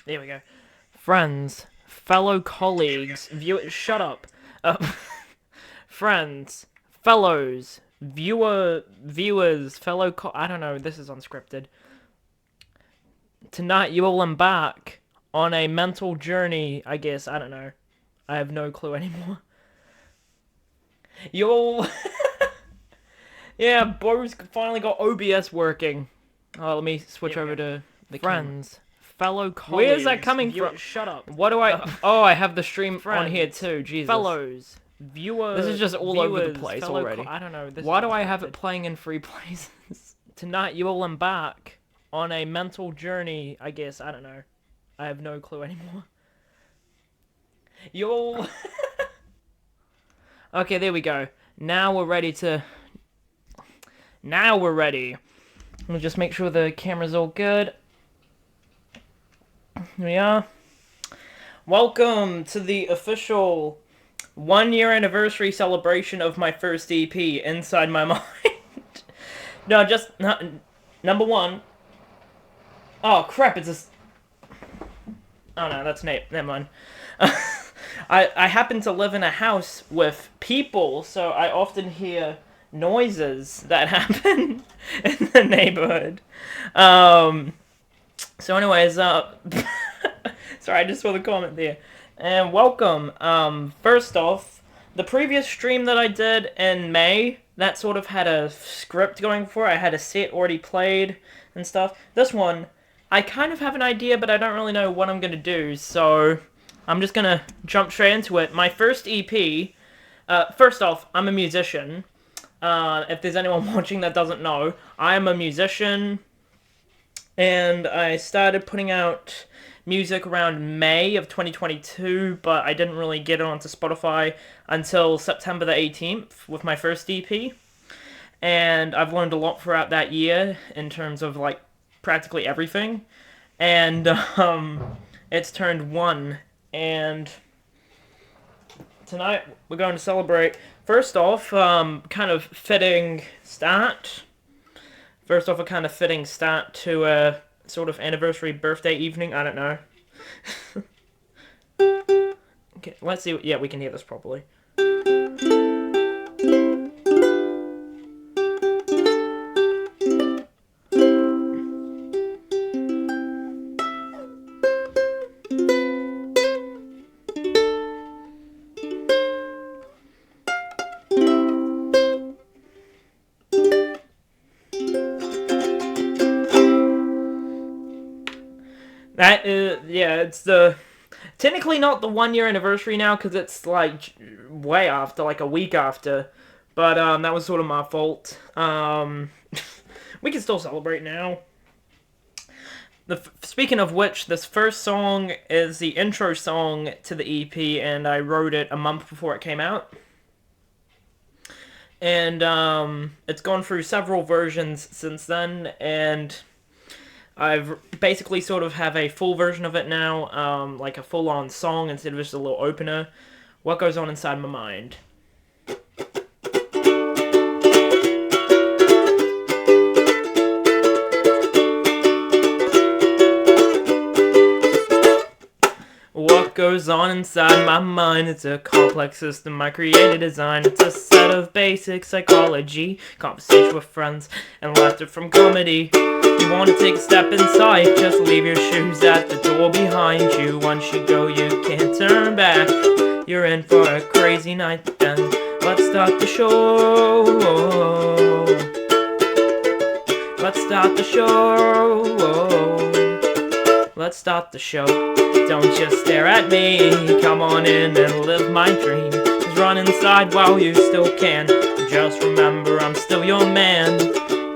There we go. Friends, fellow colleagues, viewers, shut up. Friends, fellows, viewers, I don't know, this is unscripted. Tonight you will embark on a mental journey, I guess, I don't know. I have no clue anymore. You'll... Yeah, Bo's finally got OBS working. Oh, let me switch over to the friends. Fellow colleagues. Where's that coming from? Shut up. What do I... Oh, I have the stream on here too. Jesus. Fellows, viewers. This is just all over the place already. I don't know. Why do I have it playing in free places? Tonight you will embark on a mental journey, I guess. I don't know. I have no clue anymore. You'll... Okay, there we go. Now we're ready to... Now we're ready. Let me just make sure the camera's all good. Here we are. Welcome to the official 1-year anniversary celebration of my first EP, Inside My Mind. No, just... number one. Oh, crap, it's a... Oh, no, that's Nate. Never mind. I happen to live in a house with people, so I often hear noises that happen in the neighborhood. So anyways, sorry, I just saw the comment there. And welcome. First off, the previous stream that I did in May, that sort of had a script going for it. I had a set already played and stuff. This one, I kind of have an idea, but I don't really know what I'm going to do, so I'm just going to jump straight into it. My first EP, first off, I'm a musician. If there's anyone watching that doesn't know, I am a musician, and I started putting out music around May of 2022, but I didn't really get it onto Spotify until September the 18th with my first EP, and I've learned a lot throughout that year in terms of, like, practically everything, and, it's turned 1, and tonight we're going to celebrate. First off, kind of fitting start. First off, a kind of fitting start to a sort of anniversary birthday evening. I don't know. Okay, let's see. Yeah, we can hear this properly. That is, yeah, it's the, technically not the 1-year anniversary now, because it's, like, way after, like, a week after, but, that was sort of my fault. We can still celebrate now. Speaking of which, this first song is the intro song to the EP, and I wrote it a month before it came out. And, it's gone through several versions since then, and I've basically sort of have a full version of it now, like a full-on song instead of just a little opener. What goes on inside my mind? What goes on inside my mind? It's a complex system I created, design. It's a set of basic psychology, conversation with friends, and laughter from comedy. You want to take a step inside, just leave your shoes at the door behind you. Once you go, you can't turn back. You're in for a crazy night then. Let's start the show. Let's start the show. Let's start the show. Don't just stare at me. Come on in and live my dream. Just run inside while you still can. Just remember I'm still your man.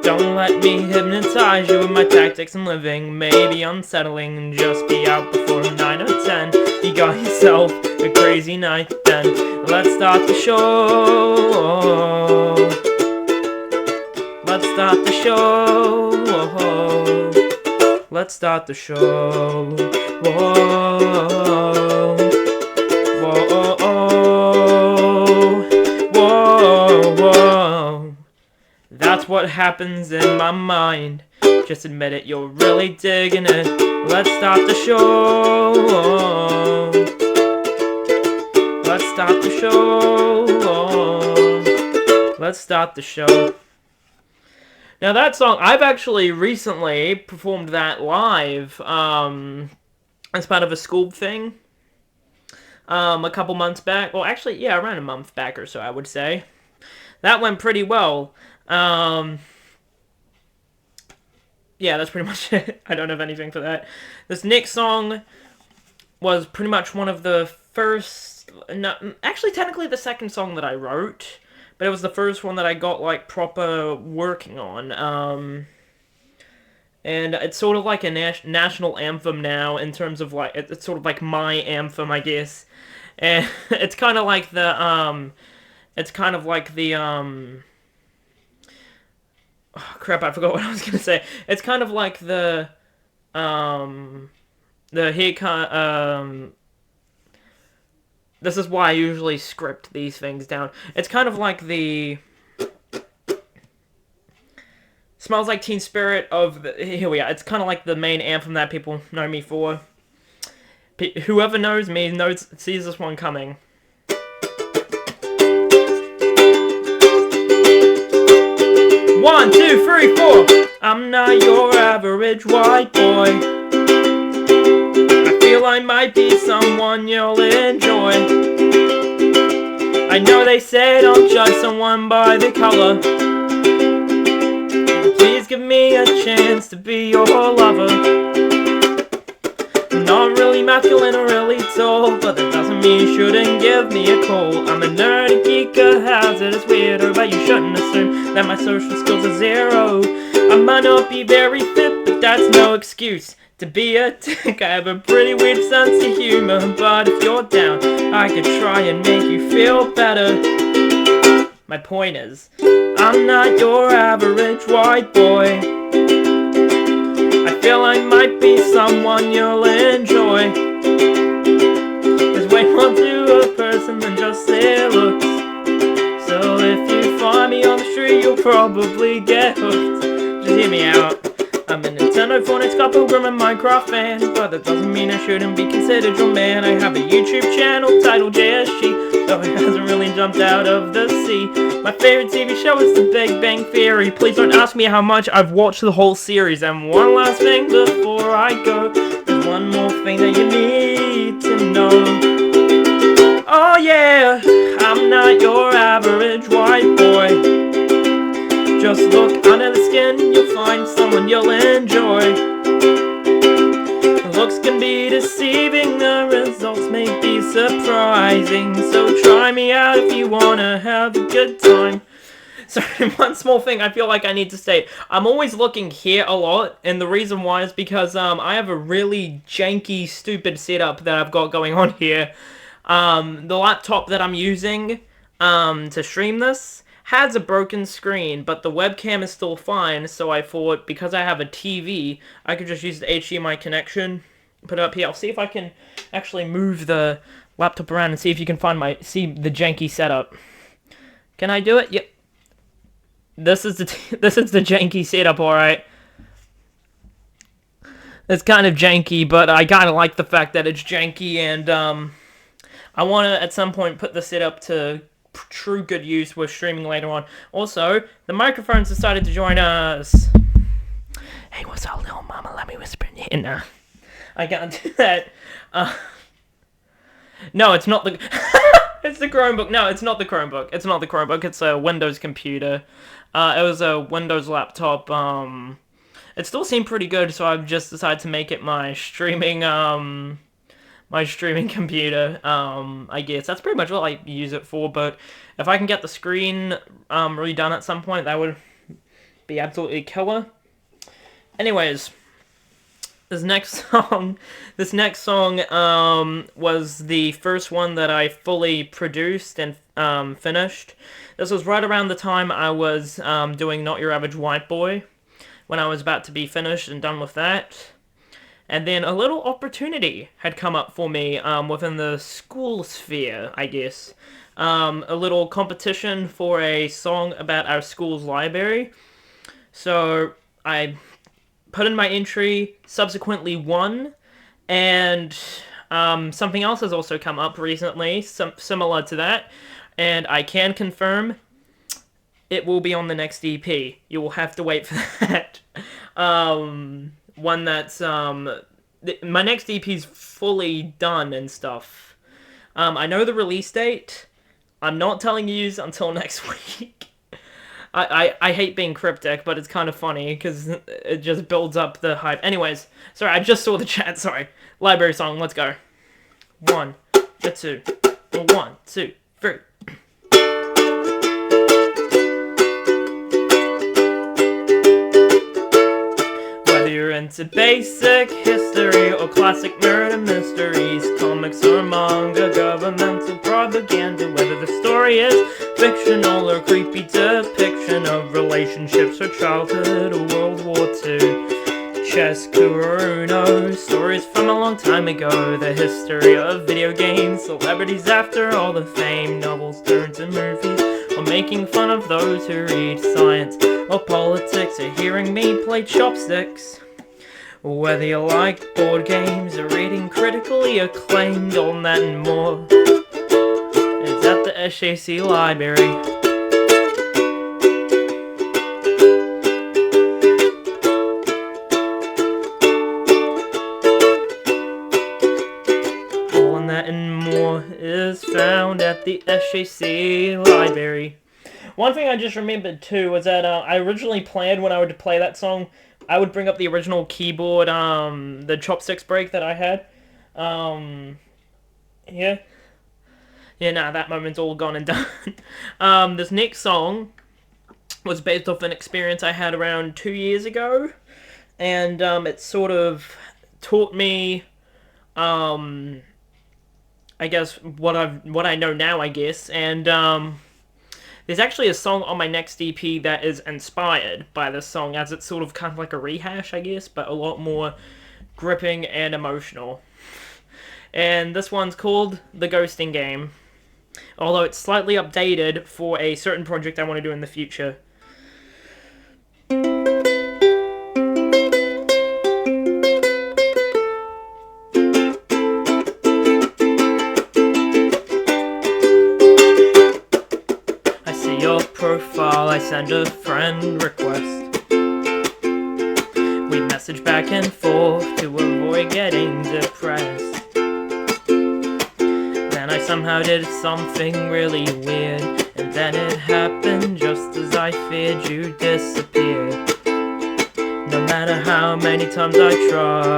Don't let me hypnotize you with my tactics and living. Maybe unsettling, just be out before 9 or 10. You got yourself a crazy night then. Let's start the show. Let's start the show. Let's start the show. Whoa. Whoa. Whoa. Whoa. That's what happens in my mind. Just admit it, you're really digging it. Let's start the show. Let's start the show. Let's start the show. Now that song, I've actually recently performed that live as part of a school thing. A couple months back. Well, actually, yeah, around a month back or so, I would say. That went pretty well. Yeah, that's pretty much it. I don't have anything for that. This next song was pretty much one of the first... No, actually, technically the second song that I wrote. But it was the first one that I got, like, proper working on. And it's sort of like a national anthem now in terms of, like... It's sort of like my anthem, I guess. And it's kind of like the, It's kind of like the, Oh, crap, I forgot what I was gonna say. It's kind of like the this is why I usually script these things down. It's kind of like the Smells Like Teen Spirit of the... Here we are. It's kind of like the main anthem that people know me for. Whoever knows me sees this one coming. 1, 2, 3, 4. I'm not your average white boy. I feel I might be someone you'll enjoy. I know they say don't judge someone by the color. Please give me a chance to be your lover. I'm not really masculine or really tall, but that doesn't mean you shouldn't give me a call. I'm a nerdy geek, a hazardous weirdo, but you shouldn't assume that my social skills are zero. I might not be very fit, but that's no excuse to be a dick. I have a pretty weird sense of humor, but if you're down, I could try and make you feel better. My point is, I'm not your average white boy. I feel I might be someone you'll enjoy. There's way more to a person than just their looks. So if you find me on the street, you'll probably get hooked. Just hear me out. I'm a Nintendo Phonics couple Grim and Minecraft fan, but that doesn't mean I shouldn't be considered your man. I have a YouTube channel titled JSG, though it hasn't really jumped out of the sea. My favorite TV show is The Big Bang Theory. Please don't ask me how much I've watched the whole series. And one last thing before I go, there's one more thing that you need to know. Oh yeah, I'm not your average white boy. Just look under the skin, you'll find someone you'll enjoy. Looks can be deceiving, the results may be surprising. So try me out if you wanna have a good time. Sorry, one small thing I feel like I need to state. I'm always looking here a lot, and the reason why is because I have a really janky, stupid setup that I've got going on here. The laptop that I'm using to stream this has a broken screen, but the webcam is still fine, so I thought because I have a TV, I could just use the HDMI connection, put it up here. I'll see if I can actually move the laptop around and see if you can see the janky setup. Can I do it? Yep. This is the janky setup, alright. It's kind of janky, but I kind of like the fact that it's janky, and I want to at some point put the setup to true good use with streaming later on. Also, the microphones decided to join us. Hey, what's up, little mama? Let me whisper in your ear. Nah, I can't do that. No, it's not the... It's the Chromebook. No, it's not the Chromebook. It's not the Chromebook. It's a Windows computer. It was a Windows laptop. It still seemed pretty good, so I've just decided to make it my streaming computer. I guess that's pretty much what I use it for, but if I can get the screen redone at some point, that would be absolutely killer. Anyways, this next song was the first one that I fully produced and finished. This was right around the time I was doing Not Your Average White Boy, when I was about to be finished and done with that. And then a little opportunity had come up for me within the school sphere, I guess. A little competition for a song about our school's library. So I put in my entry, subsequently won, and something else has also come up recently, similar to that, and I can confirm it will be on the next EP. You will have to wait for that. One that's my next EP is fully done and stuff. I know the release date. I'm not telling you until next week. I hate being cryptic, but it's kind of funny because it just builds up the hype. Anyways, sorry, I just saw the chat. Sorry. Library song, let's go. 1, 2, 1, 2, 3. Whether you're into basic history or classic murder mysteries, comics or manga, governmental propaganda, whether the story is fictional or creepy depiction of relationships or childhood or World War II, chess, Uno, stories from a long time ago, the history of video games, celebrities after all the fame, novels turned to movies, or making fun of those who read science or politics, or hearing me play chopsticks. Whether you like board games or reading critically acclaimed, all that and more is at the SJC Library. All that and more is found at the SJC Library. One thing I just remembered too was that I originally planned when I would play that song, I would bring up the original keyboard, the chopsticks break that I had. Yeah. Yeah, nah, that moment's all gone and done. This next song was based off an experience I had around 2 years ago. And it sort of taught me, I guess, what I know now, I guess. And there's actually a song on my next EP that is inspired by this song, as it's sort of kind of like a rehash, I guess, but a lot more gripping and emotional. And this one's called The Ghosting Game, although it's slightly updated for a certain project I want to do in the future. Your profile, I send a friend request. We message back and forth to avoid getting depressed. Then I somehow did something really weird, and then it happened just as I feared. You disappeared. No matter how many times I tried,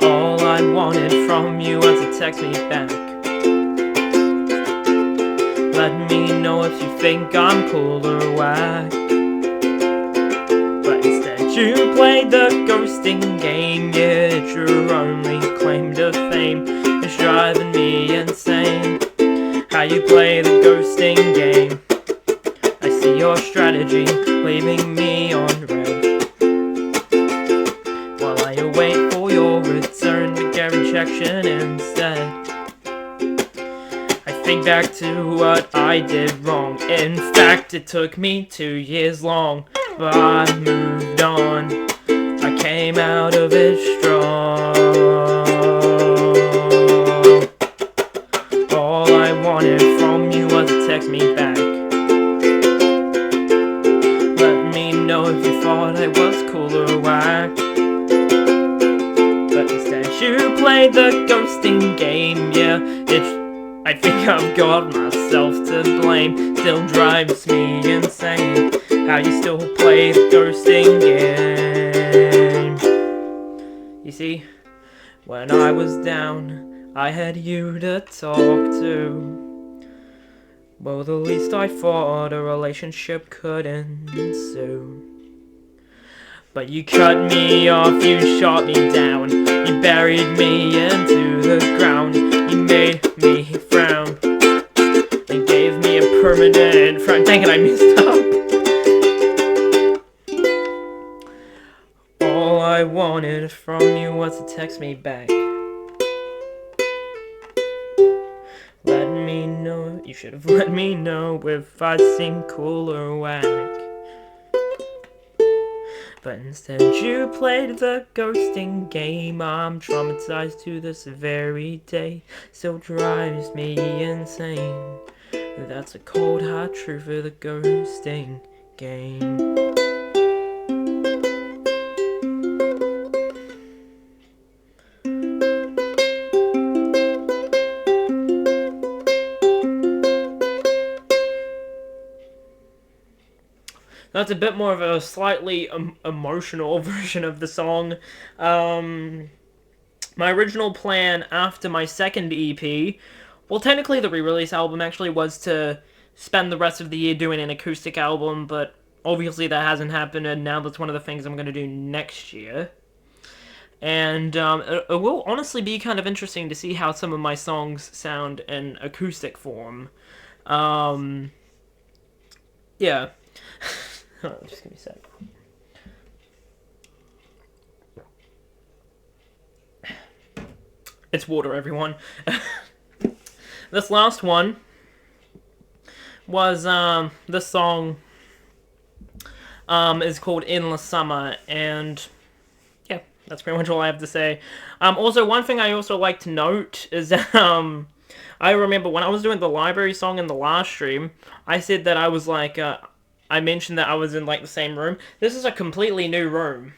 all I wanted from you was to text me back. Let me know if you think I'm cool or whack. But instead you played the ghosting game. Yeah, it's your only claim to fame. It's driving me insane how you play the ghosting game. I see your strategy, leaving me on red, while I await for your return to get rejection instead. Think back to what I did wrong. In fact, it took me 2 years long, but I moved on. I came out of it strong. All I wanted from you was to text me back. Let me know if you thought I was cool or whack. But instead you played the ghosting game. Yeah, I think I've got myself to blame. Still drives me insane how you still play the ghosting game. You see, when I was down, I had you to talk to. Well, the least I thought a relationship could ensue. But you cut me off, you shot me down, you buried me into the ground, you made me frown, and gave me a permanent frown. Dang it, I messed up. All I wanted from you was to text me back. Let me know, you should have let me know if I seem cool or whack. But instead you played the ghosting game. I'm traumatized to this very day. Still drives me insane. That's a cold hard truth of the ghosting game. That's a bit more of a slightly emotional version of the song. My original plan after my second EP, well, technically the re-release album actually was to spend the rest of the year doing an acoustic album, but obviously that hasn't happened, and now that's one of the things I'm going to do next year. And it will honestly be kind of interesting to see how some of my songs sound in acoustic form. Yeah. Just give me a sec. It's water, everyone. This last one was this song is called Endless Summer, and yeah, that's pretty much all I have to say. Also, one thing I also like to note is that I remember when I was doing the library song in the last stream, I said that I was like I mentioned that I was in like the same room. This is a completely new room.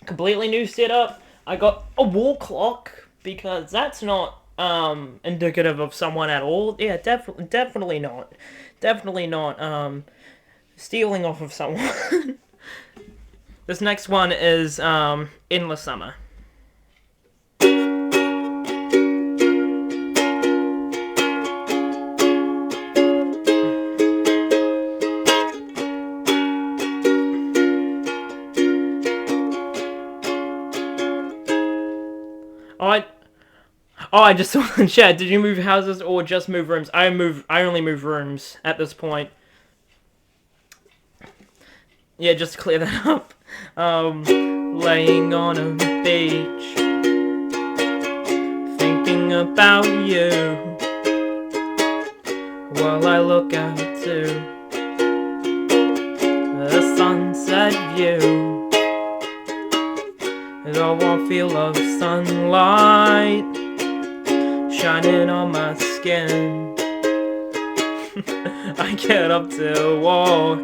Completely new setup. I got a wall clock because that's not indicative of someone at all. Yeah, definitely not. Definitely not stealing off of someone. This next one is Endless Summer. I just saw in chat. Did you move houses or just move rooms? I only move rooms at this point. Yeah, just to clear that up. Laying on a beach, thinking about you, while I look out to the sunset view. And I won't feel of sunlight shining on my skin. I get up to walk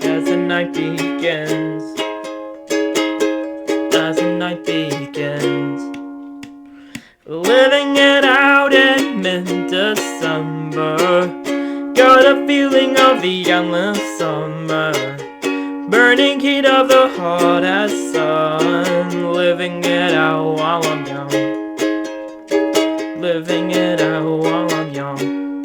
as the night begins. As the night begins. Living it out in mid-December. Got a feeling of the endless summer. Burning heat of the hot as sun. Living it out while I'm young. Living it out while I'm young.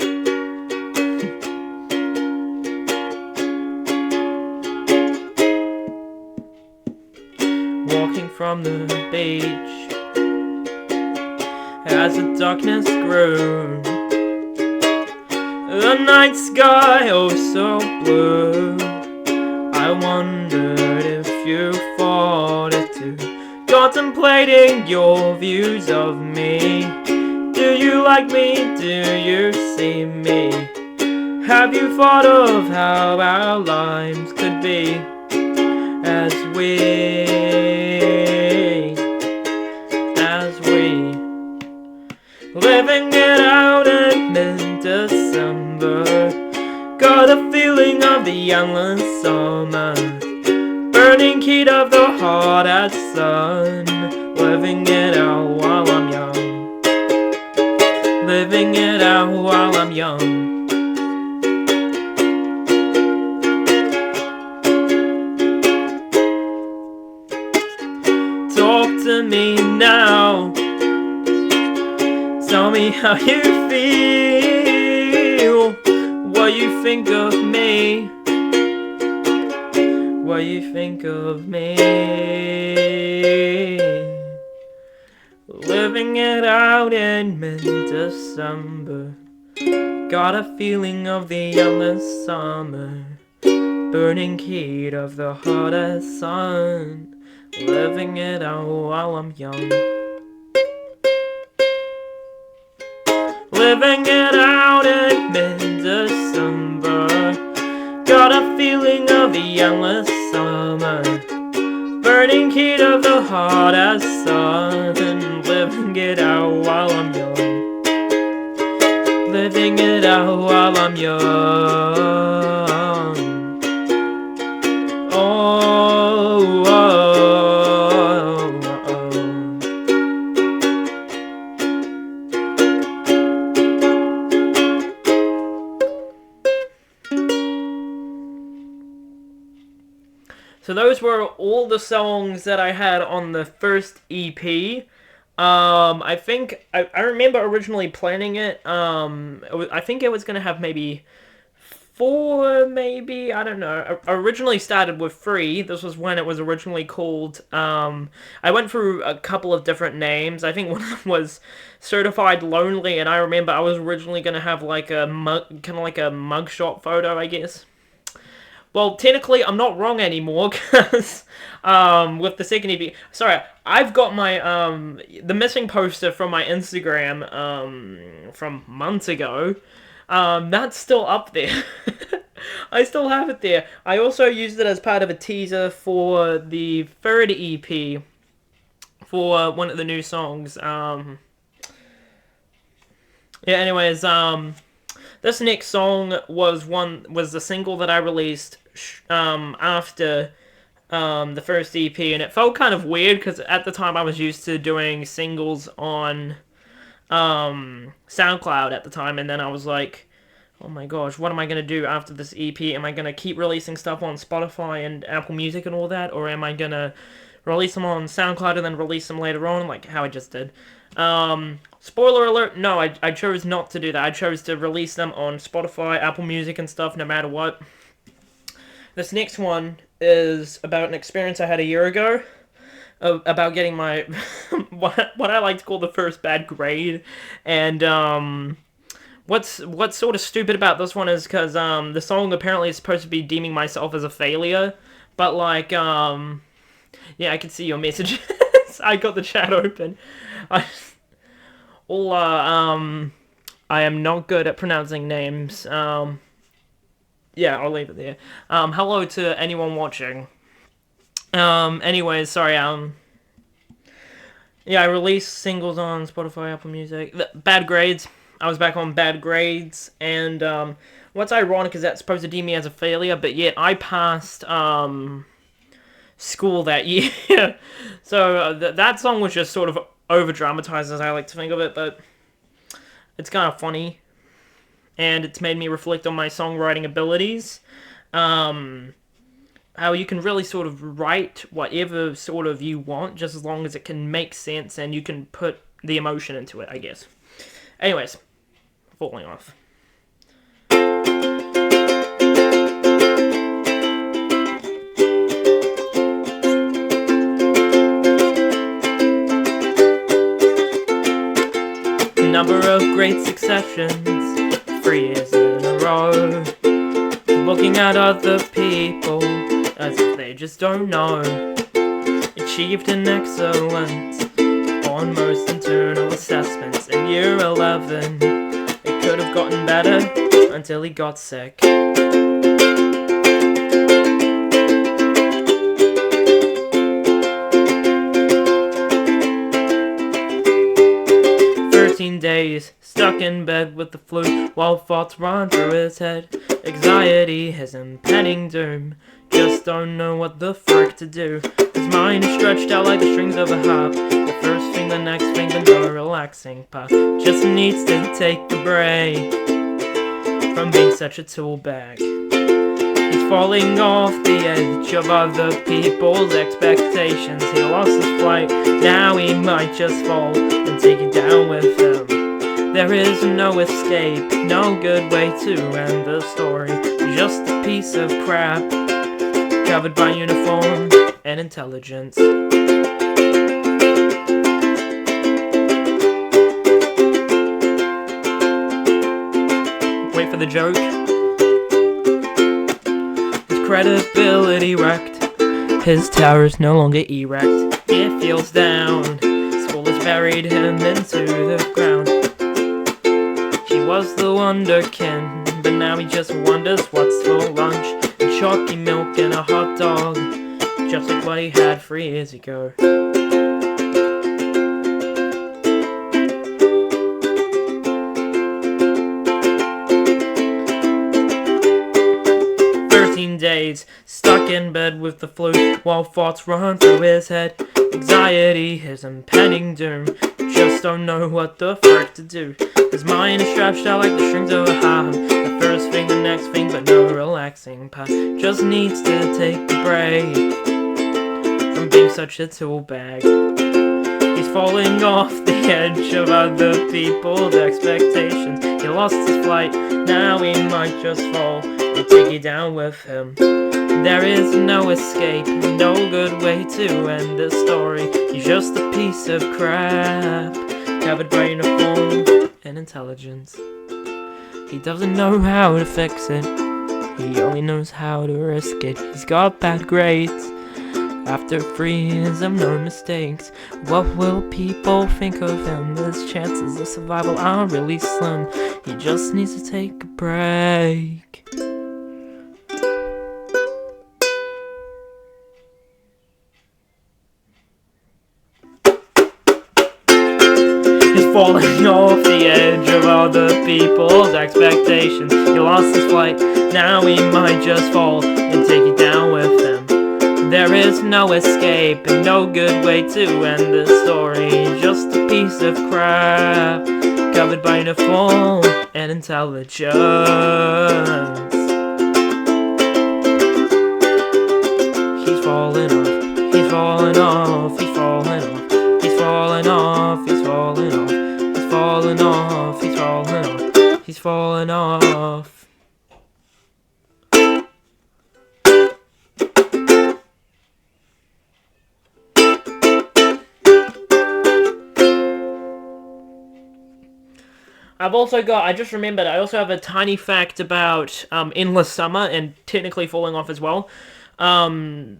Walking from the beach as the darkness grew. The night sky oh so blue. I wondered if you thought it too, contemplating your views of me. Do you like me? Do you see me? Have you thought of how our lives could be as we living it out in mid-December? Got a feeling of the endless summer. Burning heat of the hot as sun. Living it out while I'm young. Living it out while I'm young. Talk to me now. Tell me how you feel. What you think of me. What you think of me. Living it out in mid-December. Got a feeling of the endless summer. Burning heat of the hottest sun. Living it out while I'm young. Living it out in mid-December. Got a the endless summer, burning heat of the hot as sun, living it out while I'm young, living it out while I'm young. Oh, oh, oh, oh. So those were all the songs that I had on the first EP. I think I remember originally planning it. I think it was gonna have maybe 4, maybe, I don't know. I originally started with 3. This was when it was originally called. I went through a couple of different names. I think one of them was Certified Lonely, and I remember I was originally gonna have like a kind of like a mugshot photo, I guess. Well, technically, I'm not wrong anymore, because, with the second EP... Sorry, I've got my, the missing poster from my Instagram, from months ago. That's still up there. I still have it there. I also used it as part of a teaser for the third EP, for one of the new songs. Yeah, anyways, this next song was the single that I released after the first EP, and it felt kind of weird because at the time I was used to doing singles on SoundCloud at the time, and then I was like, oh my gosh, what am I gonna do after this EP? Am I gonna keep releasing stuff on Spotify and Apple Music and all that, or am I gonna release them on SoundCloud and then release them later on, like how I just did? Spoiler alert, no, I chose not to do that. I chose to release them on Spotify, Apple Music and stuff, no matter what. This next one is about an experience I had a year ago, about getting my, what I like to call the first bad grade, and, what's sort of stupid about this one is because, the song apparently is supposed to be deeming myself as a failure, but, like, yeah, I can see your messages. I got the chat open. I am not good at pronouncing names. Yeah, I'll leave it there. Hello to anyone watching. Anyways, sorry, yeah, I released singles on Spotify, Apple Music. Bad Grades. I was back on Bad Grades, and, what's ironic is that's supposed to deem me as a failure, but yet I passed, school that year. So, that song was just sort of over-dramatized, as I like to think of it, but it's kind of funny, and it's made me reflect on my songwriting abilities. How you can really sort of write whatever sort of you want, just as long as it can make sense and you can put the emotion into it, I guess. Anyways, falling off. Number of great successions, 3 years in a row, looking at other people as if they just don't know, achieved an excellence on most internal assessments in year 11, it could have gotten better until he got sick. 13 days, stuck in bed with the flu, while thoughts run through his head. Anxiety, his impending doom, just don't know what the frick to do. His mind is stretched out like the strings of a harp, the first thing, the next thing, the no relaxing part. Just needs to take a break from being such a tool bag. He's falling off the edge of other people's expectations. He lost his flight, now he might just fall and take it down with him. There is no escape, no good way to end the story. Just a piece of crap, covered by uniform and intelligence. Wait for the joke. Credibility wrecked, his tower is no longer erect. It feels down, school has buried him into the ground. She was the wonderkin, but now he just wonders what's for lunch. And chalky milk and a hot dog, just like what he had 3 years ago. Days stuck in bed with the flu while thoughts run through his head. Anxiety, his impending doom, just don't know what the frick to do. His mind is stretched out like the strings of a harp. The first thing, the next thing, but no relaxing part. Just needs to take a break from being such a tool bag. He's falling off the edge of other people's expectations. He lost his flight, now he might just fall and take you down with him. There is no escape, no good way to end this story. He's just a piece of crap, covered by uniform and intelligence. He doesn't know how to fix it, he only knows how to risk it. He's got bad grades after 3 years of no mistakes. What will people think of him? His chances of survival are really slim. He just needs to take a break. He's falling off the edge of other people's expectations. He lost his flight, now he might just fall and take you down with him. There is no escape and no good way to end this story. Just a piece of crap, covered by uniform and intelligence. He's falling off, he's falling off, he's falling off, he's falling off, he's falling off, he's falling off, he's falling off, he's falling off. I just remembered, I also have a tiny fact about Endless Summer and technically Falling Off as well. The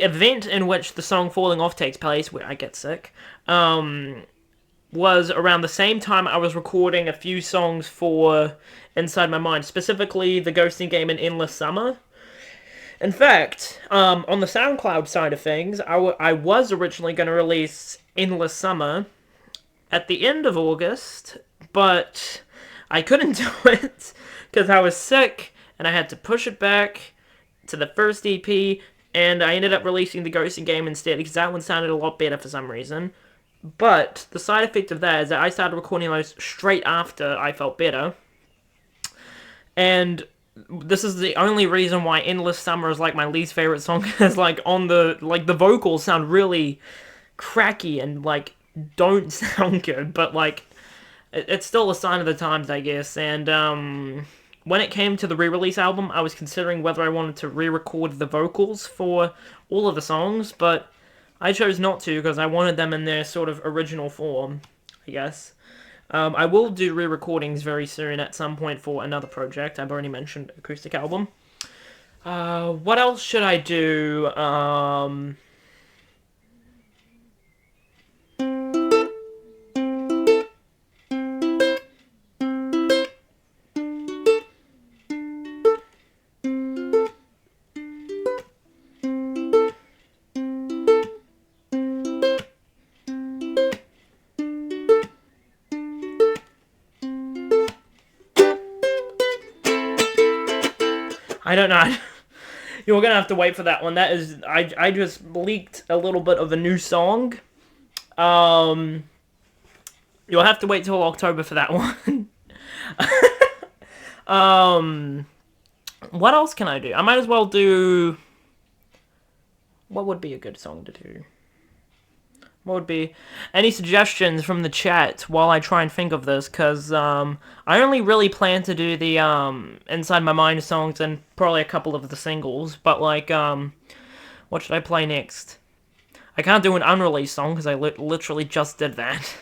event in which the song Falling Off takes place, where I get sick, was around the same time I was recording a few songs for Inside My Mind, specifically the ghosting game and Endless Summer. In fact, on the SoundCloud side of things, I was originally going to release Endless Summer at the end of August, but I couldn't do it because I was sick and I had to push it back to the first EP, and I ended up releasing the ghosting game instead because that one sounded a lot better for some reason. But the side effect of that is that I started recording those straight after I felt better, and this is the only reason why Endless Summer is like my least favorite song, is like the vocals sound really cracky and like don't sound good, but like it's still a sign of the times, I guess. And when it came to the re-release album, I was considering whether I wanted to re-record the vocals for all of the songs, but I chose not to because I wanted them in their sort of original form, I guess. I will do re-recordings very soon at some point for another project. I've already mentioned acoustic album. What else should I do? I don't know. You're gonna have to wait for that one. That is, I just leaked a little bit of a new song. You'll have to wait till October for that one. What else can I do? I might as well do. What would be a good song to do? What would be any suggestions from the chat while I try and think of this? Because I only really plan to do the Inside My Mind songs and probably a couple of the singles. But like, what should I play next? I can't do an unreleased song because I literally just did that.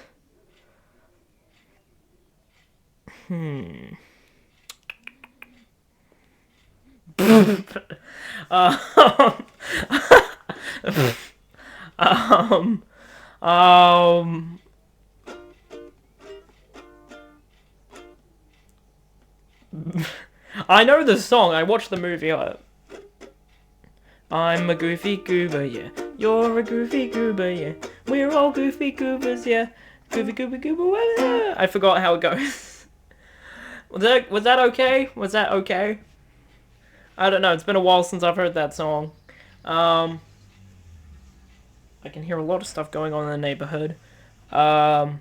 I know this song. I watched the movie. I'm a goofy goober, yeah. You're a goofy goober, yeah. We're all goofy goobers, yeah. Goofy goober goober, well, I forgot how it goes. Was that okay? Was that okay? I don't know. It's been a while since I've heard that song. I can hear a lot of stuff going on in the neighborhood. I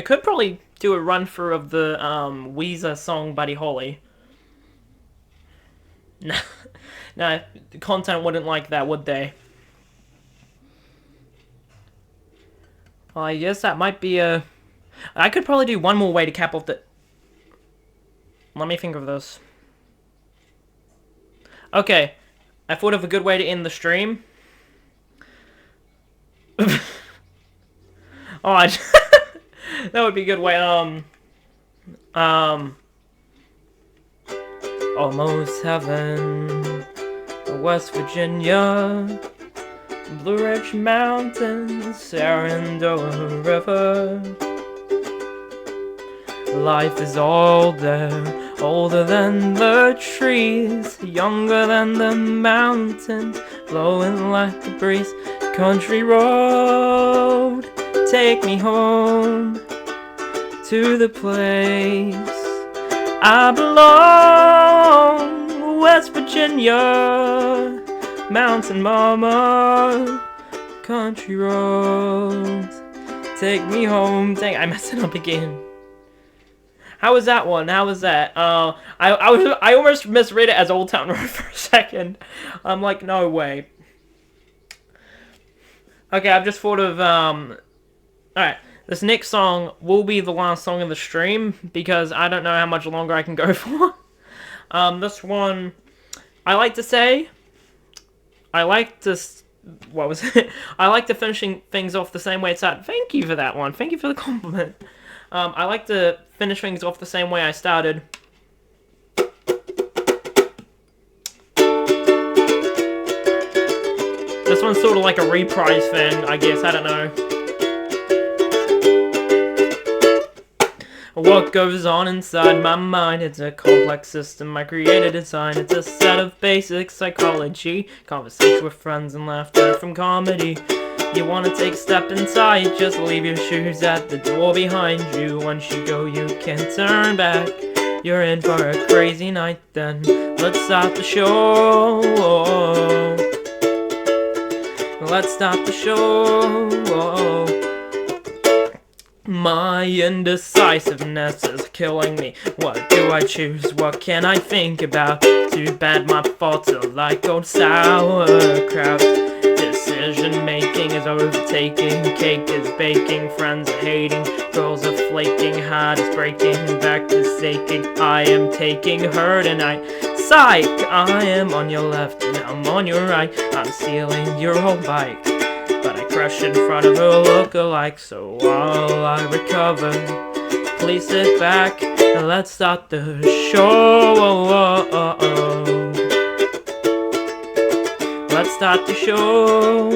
could probably do a run through of the Weezer song Buddy Holly. Nah, nah, the content wouldn't like that, would they? Well, I guess that might be a... I could probably do one more way to cap off the... Let me think of this. Okay, I thought of a good way to end the stream. Oh, that would be a good way. Almost heaven, West Virginia, Blue Ridge Mountains, Shenandoah River. Life is older, older than the trees, younger than the mountains, blowing like a breeze. Country road, take me home to the place I belong. West Virginia, mountain mama, country roads, take me home. Dang, I messed it up again. How was that one? How was that? I almost misread it as Old Town Road for a second. I'm like, no way. Okay, I've just thought of, alright, this next song will be the last song of the stream, because I don't know how much longer I can go for. This one, I like to say, what was it? I like to finishing things off the same way it started. Thank you for that one. Thank you for the compliment. I like to finish things off the same way I started. This one's sort of like a reprise thing, I guess, I don't know. What goes on inside my mind? It's a complex system I created, design. It's a set of basic psychology, conversation with friends and laughter from comedy. You wanna take a step inside, just leave your shoes at the door behind you. Once you go, you can't turn back. You're in for a crazy night then. Let's start the show. Let's start the show. My indecisiveness is killing me. What do I choose? What can I think about? Too bad my thoughts are like old sauerkraut. Decision making is overtaking. Cake is baking. Friends are hating. Girls are flaking. Heart is breaking. Back is aching. I am taking her tonight. Psych! I am on your left and I'm on your right. I'm stealing your whole bike, but I crash in front of a look-alike. So while I recover, please sit back and let's start the show. Let's start the show.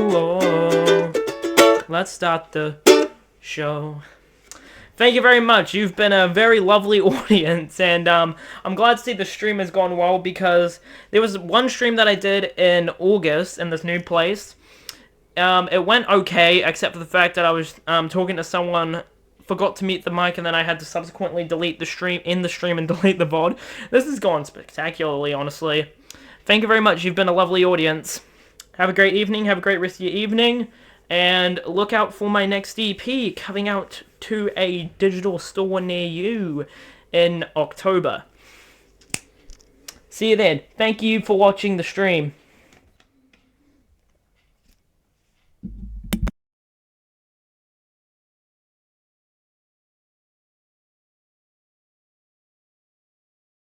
Let's start the show. Thank you very much. You've been a very lovely audience, and I'm glad to see the stream has gone well, because there was one stream that I did in August in this new place. It went okay, except for the fact that I was talking to someone, forgot to mute the mic, and then I had to subsequently delete the stream and delete the VOD. This has gone spectacularly, honestly. Thank you very much. You've been a lovely audience. Have a great evening. Have a great rest of your evening. And look out for my next EP coming out to a digital store near you in October. See you then. Thank you for watching the stream.